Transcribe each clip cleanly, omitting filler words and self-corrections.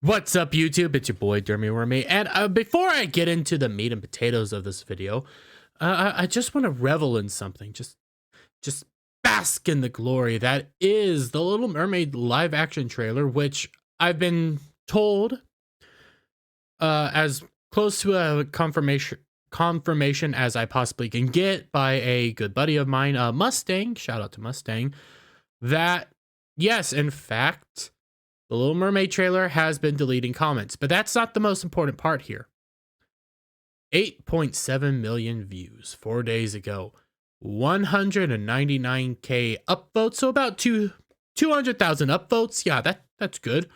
What's up, YouTube? It's your boy Dermy Wormy, and before I get into the meat and potatoes of this video, I just want to revel in something. Just bask in the glory that is the Little Mermaid live-action trailer, which I've been told, as close to a confirmation as I possibly can get by a good buddy of mine, Mustang. Shout out to Mustang. That yes, in fact, the Little Mermaid trailer has been deleting comments, but that's not the most important part here. 8.7 million views 4 days ago. 199K upvotes, so about 200,000 upvotes. Yeah, that's good.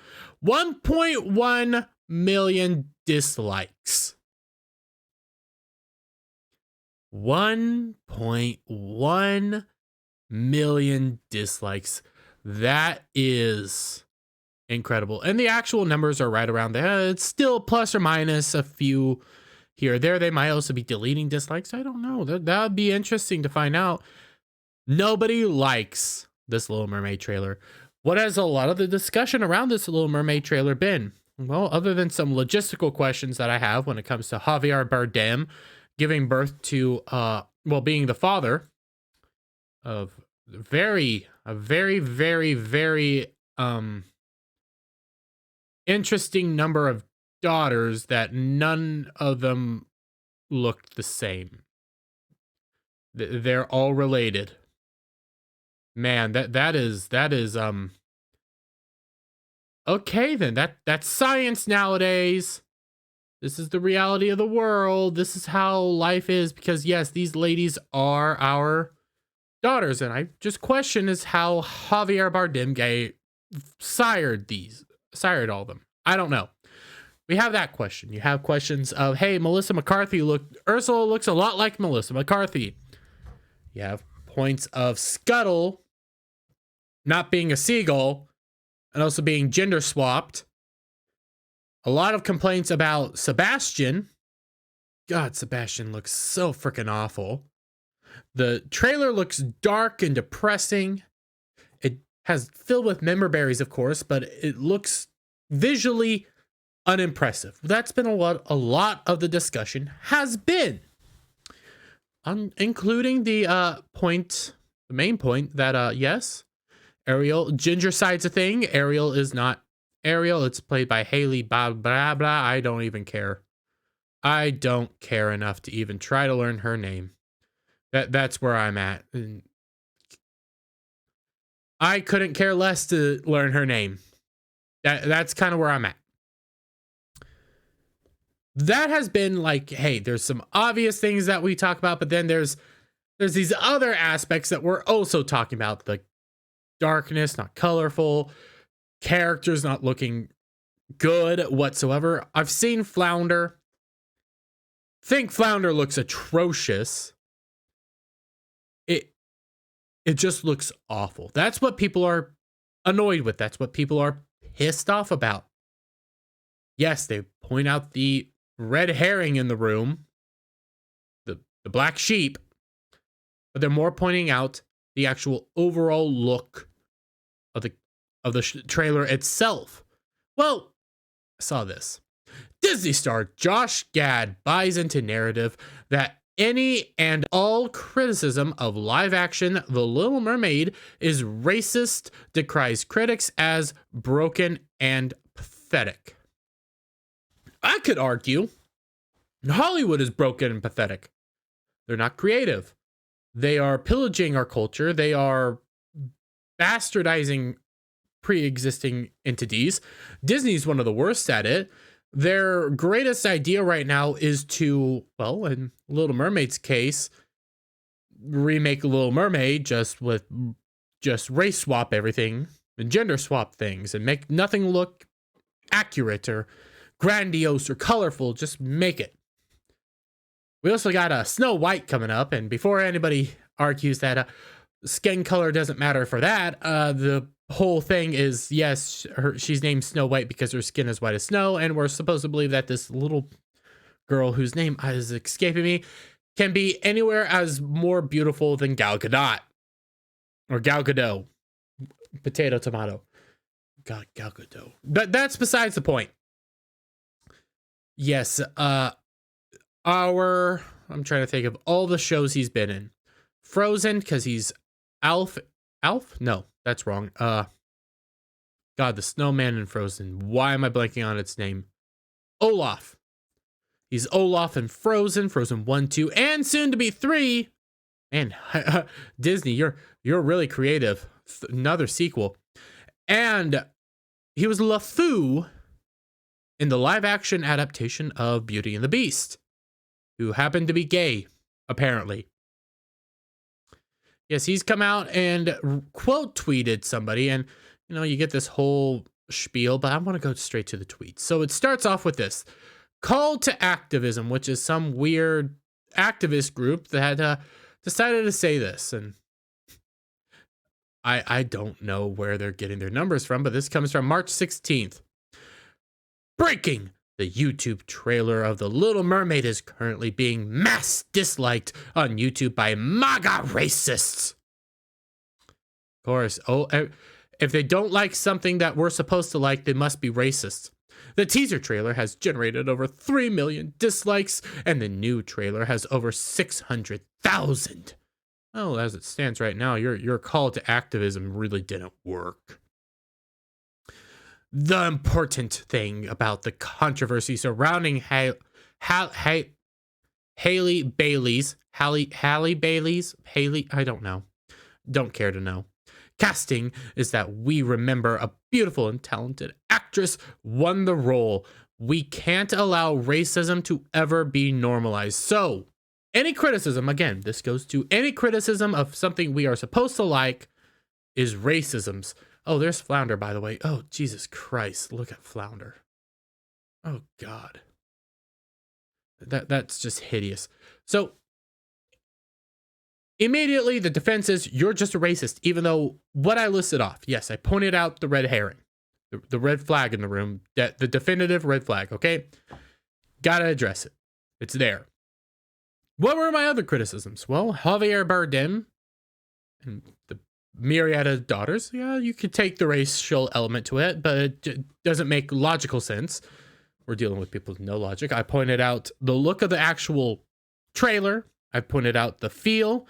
1.1 million dislikes. 1.1 million dislikes. That is incredible. And the actual numbers are right around there. It's still plus or minus a few here or there. They might also be deleting dislikes. I don't know. That would be interesting to find out. Nobody likes this Little Mermaid trailer. What has a lot of the discussion around this Little Mermaid trailer been? Well, other than some logistical questions that I have when it comes to Javier Bardem giving birth to, being the father of a very, interesting number of daughters that none of them looked the same. They're all related. Man, that is okay then. That's science nowadays. This is the reality of the world. This is how life is, because yes, these ladies are our daughters, and I just question is how Javier Bardem sired all of them. I don't know. We have that question. You have questions of, hey, Ursula looks a lot like Melissa McCarthy. You have points of Scuttle not being a seagull and also being gender swapped. A lot of complaints about Sebastian. God, Sebastian looks so freaking awful. The trailer looks dark and depressing. It has filled with member berries, of course, but it looks visually unimpressive. That's been a lot of the discussion has been, including the main point that yes, Ariel, ginger side's a thing. Ariel is not Ariel. It's played by Haley blah blah blah. I don't even care. I don't care enough to even try to learn her name. That's where I'm at. I couldn't care less to learn her name. That's kind of where I'm at. That has been like, hey, there's some obvious things that we talk about, but then there's these other aspects that we're also talking about, like darkness, not colorful, characters not looking good whatsoever. I've seen Flounder. Think Flounder looks atrocious. It just looks awful. That's what people are annoyed with. That's what people are pissed off about. Yes, they point out the red herring in the room, the black sheep, but they're more pointing out the actual overall look of the trailer itself. Well, I saw this. Disney star Josh Gad buys into narrative that any and all criticism of live action The Little Mermaid is racist, decries critics as broken and pathetic. I could argue Hollywood is broken and pathetic. They're not creative. They are pillaging our culture. They are bastardizing pre-existing entities. Disney's one of the worst at it. Their greatest idea right now is to, well, in Little Mermaid's case, remake Little Mermaid just race swap everything and gender swap things and make nothing look accurate or grandiose or colorful. Just make it. We also got Snow White coming up, and before anybody argues that skin color doesn't matter for that, the whole thing is, yes, she's named Snow White because her skin is white as snow, and we're supposed to believe that this little girl whose name is escaping me can be anywhere as more beautiful than Gal Gadot or Gal Gadot. Potato, tomato. God, Gal Gadot. But that's besides the point. Yes, I'm trying to think of all the shows he's been in. Frozen, because he's Alf. Alf? No, that's wrong. God, the snowman in Frozen. Why am I blanking on its name? Olaf. He's Olaf in Frozen, Frozen 1, 2, and soon to be 3. Man, Disney, you're really creative. Another sequel. And he was LeFou in the live-action adaptation of Beauty and the Beast, who happened to be gay, apparently. Yes, he's come out and quote tweeted somebody, and you get this whole spiel, but I want to go straight to the tweet. So it starts off with this call to activism, which is some weird activist group that decided to say this. And I don't know where they're getting their numbers from, but this comes from March 16th. Breaking! The YouTube trailer of The Little Mermaid is currently being mass disliked on YouTube by MAGA racists. Of course, if they don't like something that we're supposed to like, they must be racist. The teaser trailer has generated over 3 million dislikes, and the new trailer has over 600,000. Well, as it stands right now, your call to activism really didn't work. The important thing about the controversy surrounding Halle Bailey's, I don't know. Don't care to know. Casting is that we remember a beautiful and talented actress won the role. We can't allow racism to ever be normalized. So, any criticism, again, this goes to any criticism of something we are supposed to like is racism's. Oh, there's Flounder, by the way. Oh, Jesus Christ. Look at Flounder. Oh, God. That's just hideous. So, immediately, the defense is, you're just a racist, even though what I listed off, yes, I pointed out the red herring, the red flag in the room, the definitive red flag, okay? Gotta address it. It's there. What were my other criticisms? Well, Javier Bardem and the myriad of daughters, yeah, you could take the racial element to it, but it doesn't make logical sense. We're dealing with people with no logic. I pointed out the look of the actual trailer. I pointed out the feel.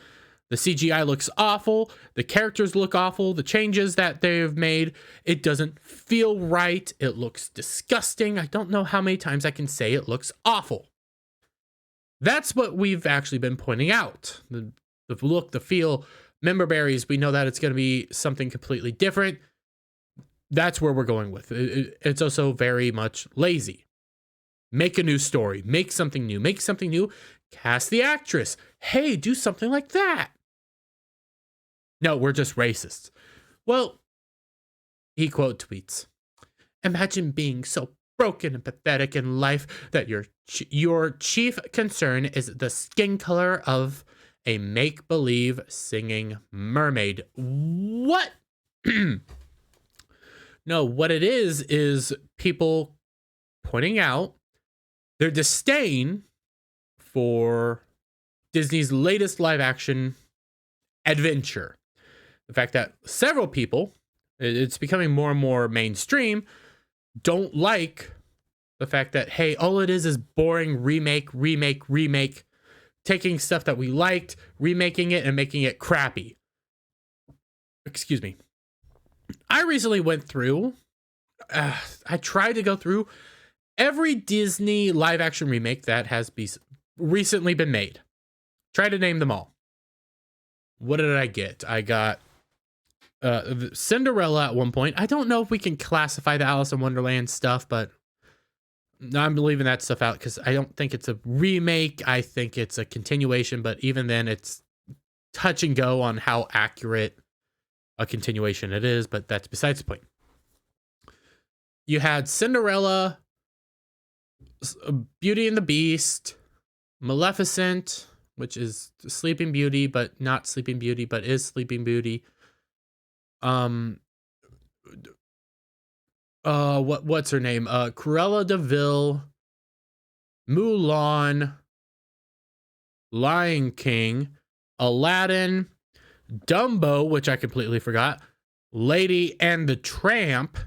The CGI looks awful. The characters look awful. The changes that they've made, it doesn't feel right. It looks disgusting. I don't know how many times I can say it looks awful. That's what we've actually been pointing out. The look, the feel, member berries, we know that it's going to be something completely different. That's where we're going with it. It's also very much lazy. Make a new story. Make something new. Make something new. Cast the actress. Hey, do something like that. No, we're just racists. Well, he quote tweets, imagine being so broken and pathetic in life that your chief concern is the skin color of a make-believe singing mermaid. What? No, what it is people pointing out their disdain for Disney's latest live-action adventure. The fact that several people, it's becoming more and more mainstream, don't like the fact that, hey, all it is boring remake, taking stuff that we liked, remaking it, and making it crappy. Excuse me. I recently went through, I tried to go through every Disney live-action remake that has recently been made. Try to name them all. What did I get? I got Cinderella at one point. I don't know if we can classify the Alice in Wonderland stuff, but I'm leaving that stuff out because I don't think it's a remake. I think it's a continuation, but even then it's touch and go on how accurate a continuation it is, but that's besides the point. You had Cinderella, Beauty and the Beast, Maleficent, which is Sleeping Beauty, but not Sleeping Beauty, but is Sleeping Beauty. What's her name? Cruella de Vil, Mulan, Lion King, Aladdin, Dumbo, which I completely forgot, Lady and the Tramp,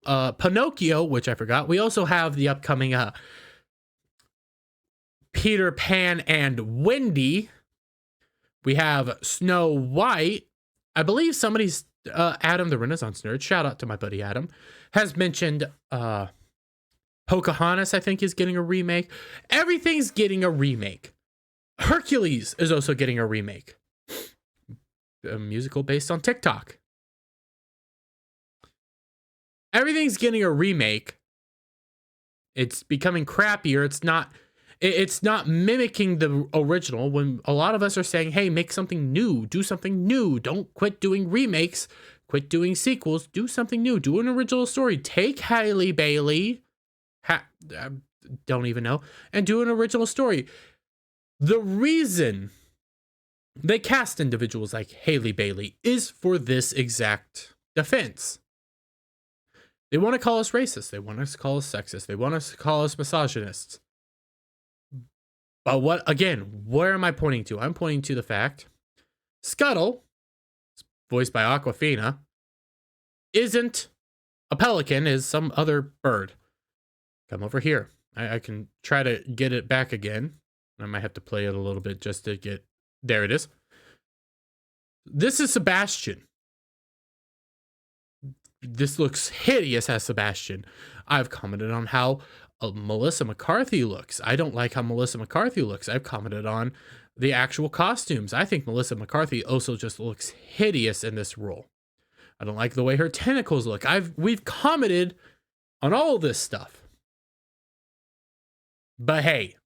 Pinocchio, which I forgot. We also have the upcoming Peter Pan and Wendy. We have Snow White. I believe somebody's Adam the Renaissance Nerd, shout out to my buddy Adam, has mentioned Pocahontas, I think, is getting a remake. Everything's getting a remake. Hercules is also getting a remake. A musical based on TikTok. Everything's getting a remake. It's becoming crappier. It's not mimicking the original, when a lot of us are saying, hey, make something new, do something new. Don't quit doing remakes, quit doing sequels, do something new, do an original story. Take Halle Bailey, don't even know, and do an original story. The reason they cast individuals like Halle Bailey is for this exact defense. They want to call us racist. They want us to call us sexist. They want us to call us misogynists. But where am I pointing to? I'm pointing to the fact Scuttle, voiced by Awkwafina, isn't a pelican, is some other bird. Come over here. I can try to get it back again. I might have to play it a little bit just to get... There it is. This is Sebastian. This looks hideous as Sebastian. I've commented on how Melissa McCarthy looks. I don't like how Melissa McCarthy looks. I've commented on the actual costumes. I think Melissa McCarthy also just looks hideous in this role. I don't like the way her tentacles look. We've commented on all this stuff. But hey,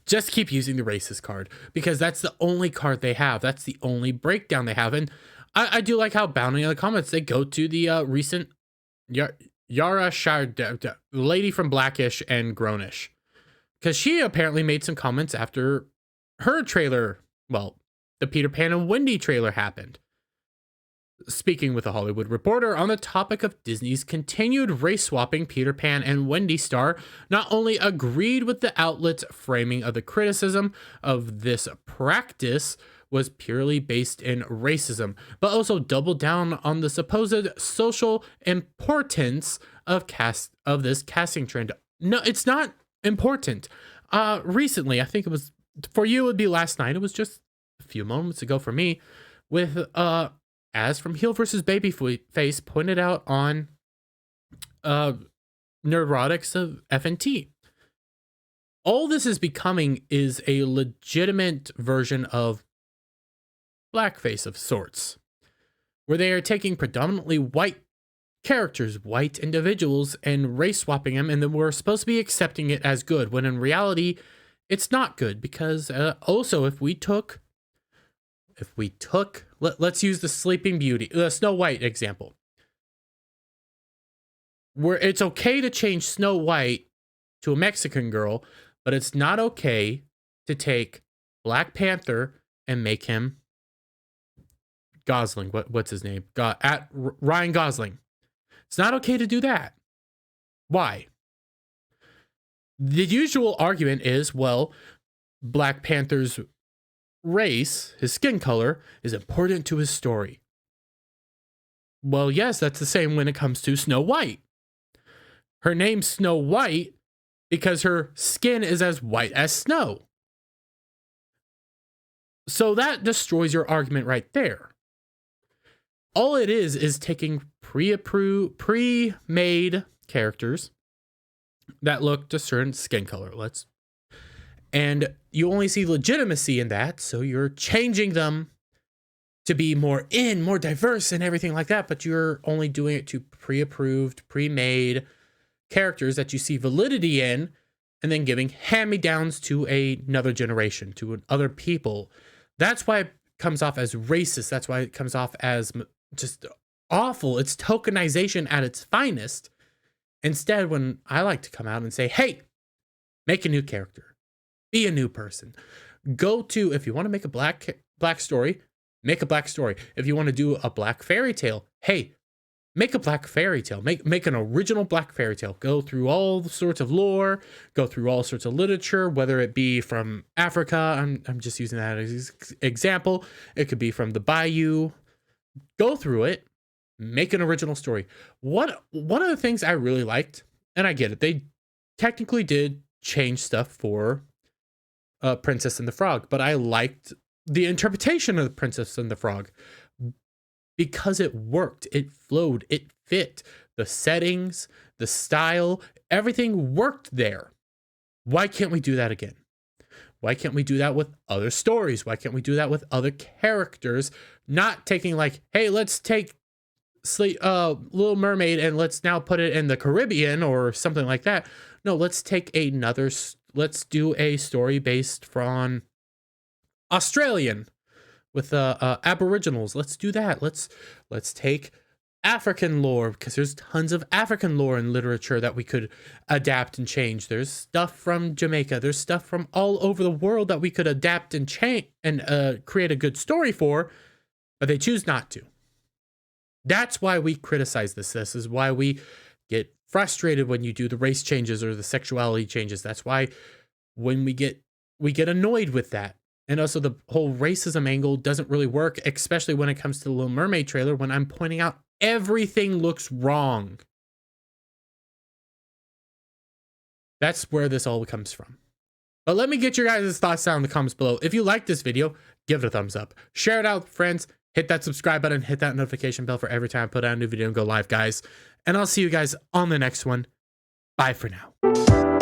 just keep using the racist card, because that's the only card they have. That's the only breakdown they have. And I do like how bounding in the comments, they go to the recent Yara Shire, lady from Blackish and Grownish, because she apparently made some comments after her trailer, well, the Peter Pan and Wendy trailer happened. Speaking with a Hollywood Reporter on the topic of Disney's continued race-swapping, Peter Pan and Wendy star not only agreed with the outlet's framing of the criticism of this practice was purely based in racism, but also doubled down on the supposed social importance of this casting trend. No, it's not important. Recently, I think it was, for you, it would be last night. It was just a few moments ago for me, with as from Heel versus Babyface pointed out on Nerdrotics of FNT. All this is becoming is a legitimate version of blackface of sorts, where they are taking predominantly white characters, white individuals, and race swapping them, and then we're supposed to be accepting it as good, when in reality, it's not good. Because also, if we took, let's use the Sleeping Beauty, Snow White example, where it's okay to change Snow White to a Mexican girl, but it's not okay to take Black Panther and make him Gosling. What's his name? Ryan Gosling. It's not okay to do that. Why? The usual argument is, well, Black Panther's race, his skin color, is important to his story. Well, yes, that's the same when it comes to Snow White. Her name's Snow White because her skin is as white as snow. So that destroys your argument right there. All it is taking pre-made characters that look a certain skin color. And you only see legitimacy in that, so you're changing them to be more diverse and everything like that, but you're only doing it to pre-approved, pre-made characters that you see validity in, and then giving hand-me-downs to another generation, to other people. That's why it comes off as racist. That's why it comes off as just awful. It's tokenization at its finest. Instead, when I like to come out and say, hey, make a new character, be a new person. If you want to make a black story, make a black story. If you want to do a black fairy tale, hey, make a black fairy tale. Make an original black fairy tale. Go through all sorts of lore, go through all sorts of literature, whether it be from Africa. I'm just using that as an example. It could be from the Bayou. Go through it, make an original story. One of the things I really liked, and I get it, they technically did change stuff for Princess and the Frog, but I liked the interpretation of the Princess and the Frog because it worked, it flowed, it fit. The settings, the style, everything worked there. Why can't we do that again? Why can't we do that with other stories? Why can't we do that with other characters? Not taking like, hey, let's take Little Mermaid and let's now put it in the Caribbean or something like that. No, let's take let's do a story based from Australian with Aboriginals. Let's do that. Let's take African lore, because there's tons of African lore in literature that we could adapt and change. There's stuff from Jamaica. There's stuff from all over the world that we could adapt and change and create a good story for, but they choose not to. That's why we criticize this. This is why we get frustrated when you do the race changes or the sexuality changes. That's why when we get annoyed with that. And also the whole racism angle doesn't really work, especially when it comes to the Little Mermaid trailer, when I'm pointing out everything looks wrong. That's where this all comes from. But let me get your guys' thoughts down in the comments below. If you like this video, give it a thumbs up. Share it out with friends. Hit that subscribe button. Hit that notification bell for every time I put out a new video and go live, guys. And I'll see you guys on the next one. Bye for now.